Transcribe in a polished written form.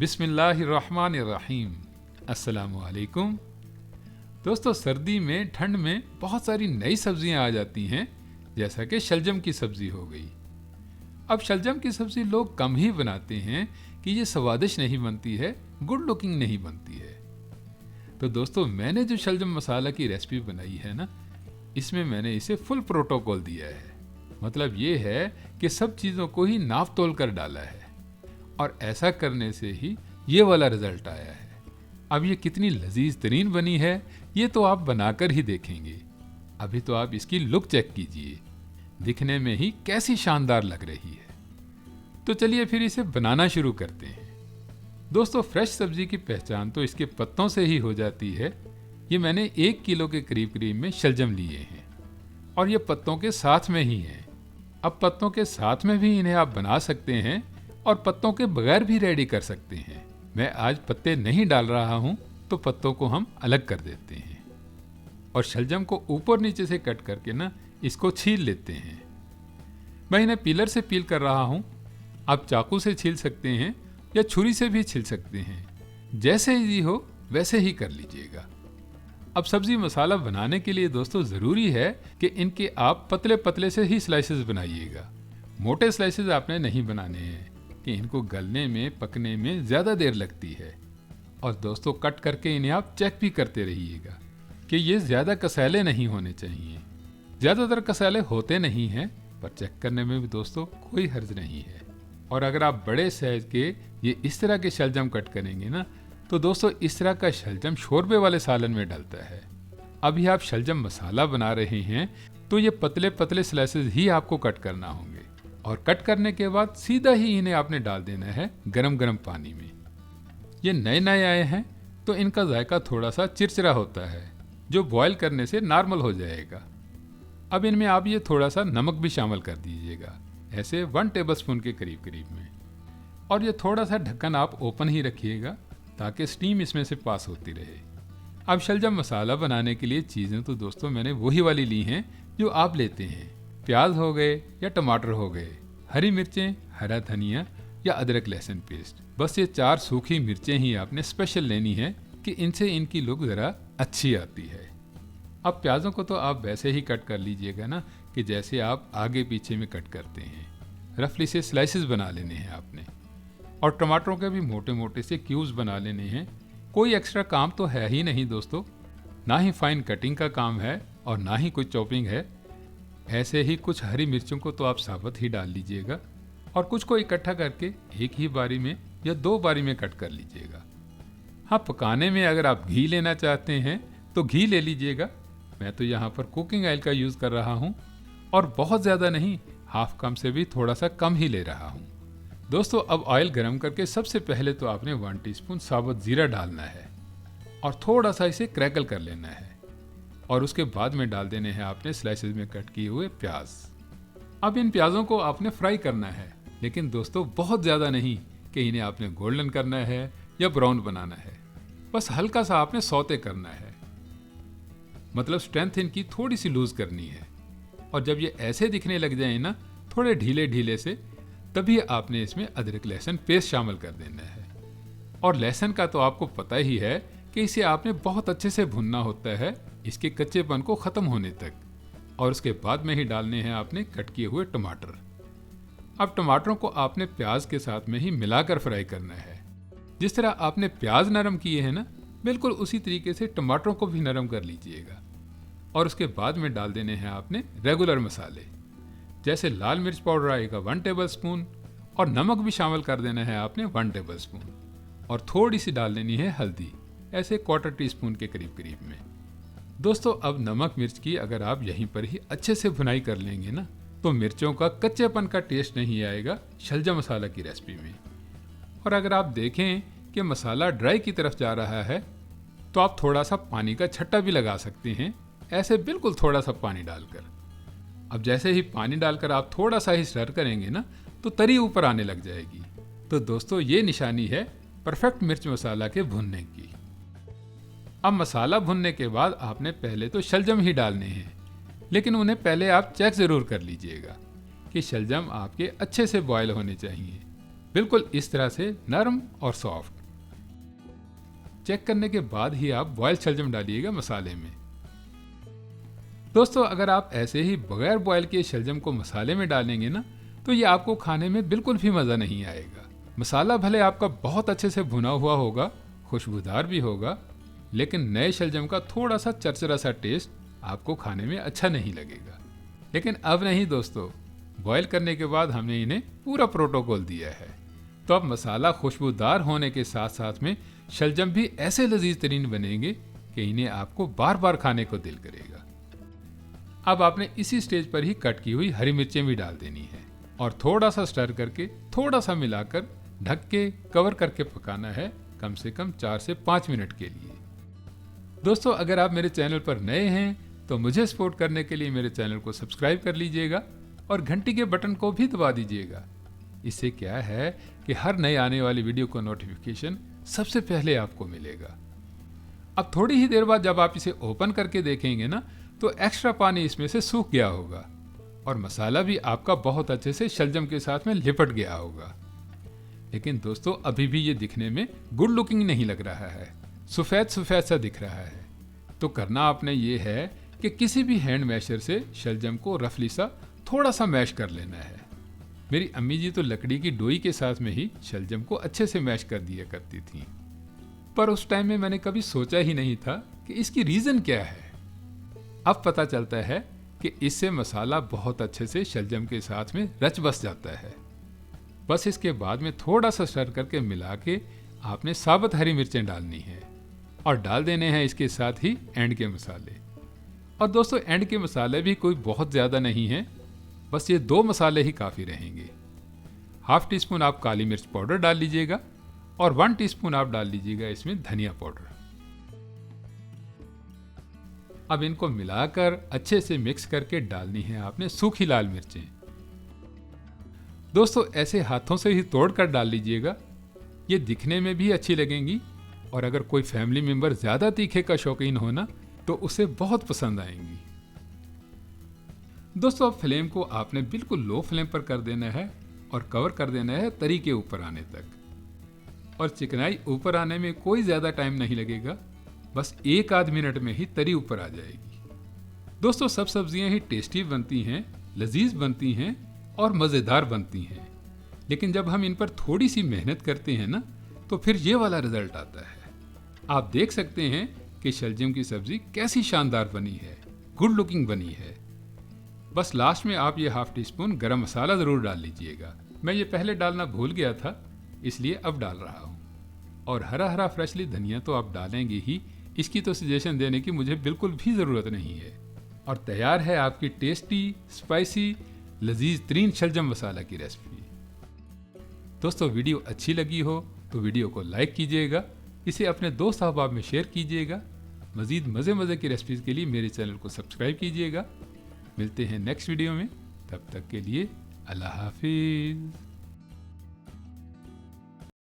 बिस्मिल्लाहिर्रहमानिर्रहीम। अस्सलामुअलैकुम। दोस्तों, सर्दी में ठंड में बहुत सारी नई सब्जियां आ जाती हैं, जैसा कि शलजम की सब्जी हो गई। अब शलजम की सब्जी लोग कम ही बनाते हैं कि ये स्वादिष्ट नहीं बनती है, गुड लुकिंग नहीं बनती है। तो दोस्तों, मैंने जो शलजम मसाला की रेसिपी बनाई है ना, इसमें मैंने इसे फुल प्रोटोकॉल दिया है। मतलब ये है कि सब चीज़ों को ही नाप तोल कर डाला है और ऐसा करने से ही ये वाला रिजल्ट आया है। अब ये कितनी लजीज तरीन बनी है, ये तो आप बनाकर ही देखेंगे। अभी तो आप इसकी लुक चेक कीजिए, दिखने में ही कैसी शानदार लग रही है। तो चलिए फिर इसे बनाना शुरू करते हैं। दोस्तों, फ्रेश सब्जी की पहचान तो इसके पत्तों से ही हो जाती है। ये मैंने 1 किलो के करीब में शलजम लिए हैं और ये पत्तों के साथ में ही हैं। अब पत्तों के साथ में भी इन्हें आप बना सकते हैं और पत्तों के बगैर भी रेडी कर सकते हैं। मैं आज पत्ते नहीं डाल रहा हूं, तो पत्तों को हम अलग कर देते हैं और शलजम को ऊपर नीचे से कट करके ना इसको छील लेते हैं। मैं इन्हें पीलर से पील कर रहा हूं। आप चाकू से छील सकते हैं या छुरी से भी छील सकते हैं, जैसे इजी हो वैसे ही कर लीजिएगा। अब सब्जी मसाला बनाने के लिए दोस्तों ज़रूरी है कि इनके आप पतले पतले से ही स्लाइसेस बनाइएगा। मोटे स्लाइसेस आपने नहीं बनाने हैं कि इनको गलने में पकने में ज़्यादा देर लगती है। और दोस्तों, कट करके इन्हें आप चेक भी करते रहिएगा कि ये ज़्यादा कसैले नहीं होने चाहिए। ज़्यादातर कसैले होते नहीं हैं, पर चेक करने में भी दोस्तों कोई हर्ज नहीं है। और अगर आप बड़े साइज के ये इस तरह के शलजम कट करेंगे ना, तो दोस्तों इस तरह का शलजम शोरबे वाले सालन में डलता है। अभी आप शलजम मसाला बना रहे हैं तो ये पतले पतले स्लाइसेस ही आपको कट करना होंगे और कट करने के बाद सीधा ही इन्हें आपने डाल देना है गरम गरम पानी में। ये नए नए आए हैं तो इनका जायका थोड़ा सा चिरचिरा होता है, जो बॉयल करने से नॉर्मल हो जाएगा। अब इनमें आप ये थोड़ा सा नमक भी शामिल कर दीजिएगा, ऐसे 1 टेबलस्पून के करीब में। और ये थोड़ा सा ढक्कन आप ओपन ही रखिएगा ताकि स्टीम इसमें से पास होती रहे। अब शलजम मसाला बनाने के लिए चीज़ें तो दोस्तों मैंने वही वाली ली हैं जो आप लेते हैं। प्याज हो गए या टमाटर हो गए, हरी मिर्चें, हरा धनिया या अदरक लहसुन पेस्ट। बस ये 4 सूखी मिर्चें ही आपने स्पेशल लेनी है कि इनसे इनकी लुक ज़रा अच्छी आती है। अब प्याज़ों को तो आप वैसे ही कट कर लीजिएगा ना, कि जैसे आप आगे पीछे में कट करते हैं। रफली से स्लाइसेस बना लेने हैं आपने। और टमाटरों के भी मोटे मोटे से क्यूब्स बना लेने हैं। कोई एक्स्ट्रा काम तो है ही नहीं दोस्तों, ना ही फाइन कटिंग का काम है और ना ही कोई चॉपिंग है। ऐसे ही कुछ हरी मिर्चों को तो आप साबुत ही डाल लीजिएगा और कुछ को इकट्ठा करके एक ही बारी में या 2 बारी में कट कर लीजिएगा। हाँ, पकाने में अगर आप घी लेना चाहते हैं तो घी ले लीजिएगा। मैं तो यहाँ पर कुकिंग ऑयल का यूज़ कर रहा हूँ और बहुत ज़्यादा नहीं, हाफ कम से भी थोड़ा सा कम ही ले रहा हूँ। दोस्तों, अब ऑयल गरम करके सबसे पहले तो आपने 1 टीस्पून साबुत जीरा डालना है और थोड़ा सा इसे क्रैकल कर लेना है और उसके बाद में डाल देने हैं आपने स्लाइसेस में कट किए हुए प्याज। अब इन प्याज़ों को आपने फ्राई करना है, लेकिन दोस्तों बहुत ज़्यादा नहीं कि इन्हें आपने गोल्डन करना है या ब्राउन बनाना है। बस हल्का सा आपने सौते करना है, मतलब स्ट्रेंथ इनकी थोड़ी सी लूज करनी है। और जब ये ऐसे दिखने लग जाए ना, थोड़े ढीले ढीले से, तभी आपने इसमें अदरक लहसुन पेस्ट शामिल कर देना है। और लहसुन का तो आपको पता ही है कि इसे आपने बहुत अच्छे से भुनना होता है, इसके कच्चेपन को ख़त्म होने तक। और उसके बाद में ही डालने हैं आपने कट किए हुए टमाटर। अब टमाटरों को आपने प्याज के साथ में ही मिलाकर फ्राई करना है। जिस तरह आपने प्याज नरम किए हैं ना, बिल्कुल उसी तरीके से टमाटरों को भी नरम कर लीजिएगा। और उसके बाद में डाल देने हैं आपने रेगुलर मसाले, जैसे लाल मिर्च पाउडर आएगा 1 टेबलस्पून और नमक भी शामिल कर देना है आपने 1 टेबलस्पून और थोड़ी सी डाल देनी है हल्दी, ऐसे 1/4 टीस्पून के करीब में। दोस्तों, अब नमक मिर्च की अगर आप यहीं पर ही अच्छे से भुनाई कर लेंगे ना, तो मिर्चों का कच्चेपन का टेस्ट नहीं आएगा शलजम मसाला की रेसिपी में। और अगर आप देखें कि मसाला ड्राई की तरफ जा रहा है, तो आप थोड़ा सा पानी का छट्टा भी लगा सकते हैं, ऐसे बिल्कुल थोड़ा सा पानी डालकर। अब जैसे ही पानी डालकर आप थोड़ा सा ही स्टर करेंगे ना, तो तरी ऊपर आने लग जाएगी। तो दोस्तों, ये निशानी है परफेक्ट मिर्च मसाला के भुनने की। अब मसाला भुनने के बाद आपने पहले तो शलजम ही डालने हैं, लेकिन उन्हें पहले आप चेक ज़रूर कर लीजिएगा कि शलजम आपके अच्छे से बॉयल होने चाहिए। बिल्कुल इस तरह से नरम और सॉफ्ट। चेक करने के बाद ही आप बॉयल शलजम डालिएगा मसाले में। दोस्तों अगर आप ऐसे ही बगैर बॉयल किए शलजम को मसाले में डालेंगे ना, तो ये आपको खाने में बिल्कुल भी मज़ा नहीं आएगा। मसाला भले आपका बहुत अच्छे से भुना हुआ होगा, खुशबूदार भी होगा, लेकिन नए शलजम का थोड़ा सा चरचरा सा टेस्ट आपको खाने में अच्छा नहीं लगेगा। लेकिन अब नहीं दोस्तों, बॉयल करने के बाद हमने इन्हें पूरा प्रोटोकॉल दिया है, तो अब मसाला खुशबूदार होने के साथ साथ में शलजम भी ऐसे लजीज तरीन बनेंगे कि इन्हें आपको बार बार खाने को दिल करेगा। अब आपने इसी स्टेज पर ही कट की हुई हरी मिर्चें भी डाल देनी है और थोड़ा सा स्टर करके, थोड़ा सा मिलाकर ढक के कवर करके पकाना है कम से कम 4 से 5 मिनट के लिए। दोस्तों अगर आप मेरे चैनल पर नए हैं तो मुझे सपोर्ट करने के लिए मेरे चैनल को सब्सक्राइब कर लीजिएगा और घंटी के बटन को भी दबा दीजिएगा। इससे क्या है कि हर नए आने वाली वीडियो का नोटिफिकेशन सबसे पहले आपको मिलेगा। अब थोड़ी ही देर बाद जब आप इसे ओपन करके देखेंगे ना, तो एक्स्ट्रा पानी इसमें से सूख गया होगा और मसाला भी आपका बहुत अच्छे से शलजम के साथ में लिपट गया होगा। लेकिन दोस्तों अभी भी ये दिखने में गुड लुकिंग नहीं लग रहा है, सफ़ेद सफ़ेद सा दिख रहा है। तो करना आपने ये है कि किसी भी हैंड मैशर से शलजम को रफली सा थोड़ा सा मैश कर लेना है। मेरी अम्मी जी तो लकड़ी की डोई के साथ में ही शलजम को अच्छे से मैश कर दिया करती थी, पर उस टाइम में मैंने कभी सोचा ही नहीं था कि इसकी रीज़न क्या है। अब पता चलता है कि इससे मसाला बहुत अच्छे से शलजम के साथ में रच बस जाता है। बस इसके बाद में थोड़ा सा स्टर करके मिला के आपने साबुत हरी मिर्चें डालनी है और डाल देने हैं इसके साथ ही एंड के मसाले। और दोस्तों एंड के मसाले भी कोई बहुत ज़्यादा नहीं हैं, बस ये 2 मसाले ही काफ़ी रहेंगे। ½ टीस्पून आप काली मिर्च पाउडर डाल लीजिएगा और 1 टीस्पून आप डाल लीजिएगा इसमें धनिया पाउडर। अब इनको मिलाकर अच्छे से मिक्स करके डालनी है आपने सूखी लाल मिर्चें। दोस्तों ऐसे हाथों से ही तोड़कर डाल लीजिएगा, ये दिखने में भी अच्छी लगेंगी और अगर कोई फैमिली मेंबर ज़्यादा तीखे का शौकीन हो ना, तो उसे बहुत पसंद आएंगी। दोस्तों अब फ्लेम को आपने बिल्कुल लो फ्लेम पर कर देना है और कवर कर देना है तरी के ऊपर आने तक। और चिकनाई ऊपर आने में कोई ज़्यादा टाइम नहीं लगेगा, बस 1 आध मिनट में ही तरी ऊपर आ जाएगी। दोस्तों सब सब्जियां ही टेस्टी बनती हैं, लजीज बनती हैं और मज़ेदार बनती हैं, लेकिन जब हम इन पर थोड़ी सी मेहनत करते हैं ना, तो फिर ये वाला रिजल्ट आता है। आप देख सकते हैं कि शलजम की सब्जी कैसी शानदार बनी है, गुड लुकिंग बनी है। बस लास्ट में आप ये ½ टीस्पून गरम मसाला ज़रूर डाल लीजिएगा। मैं ये पहले डालना भूल गया था, इसलिए अब डाल रहा हूँ। और हरा हरा फ्रेशली धनिया तो आप डालेंगे ही, इसकी तो सजेशन देने की मुझे बिल्कुल भी ज़रूरत नहीं है। और तैयार है आपकी टेस्टी, स्पाइसी, लजीज तरीन शलजम मसाला की रेसिपी। दोस्तों वीडियो अच्छी लगी हो तो वीडियो को लाइक कीजिएगा, इसे अपने दोस्त अहबाब में शेयर कीजिएगा। मज़ीद मज़े की रेसिपीज़ के लिए मेरे चैनल को सब्सक्राइब कीजिएगा। मिलते हैं नेक्स्ट वीडियो में, तब तक के लिए अल्लाह हाफिज़।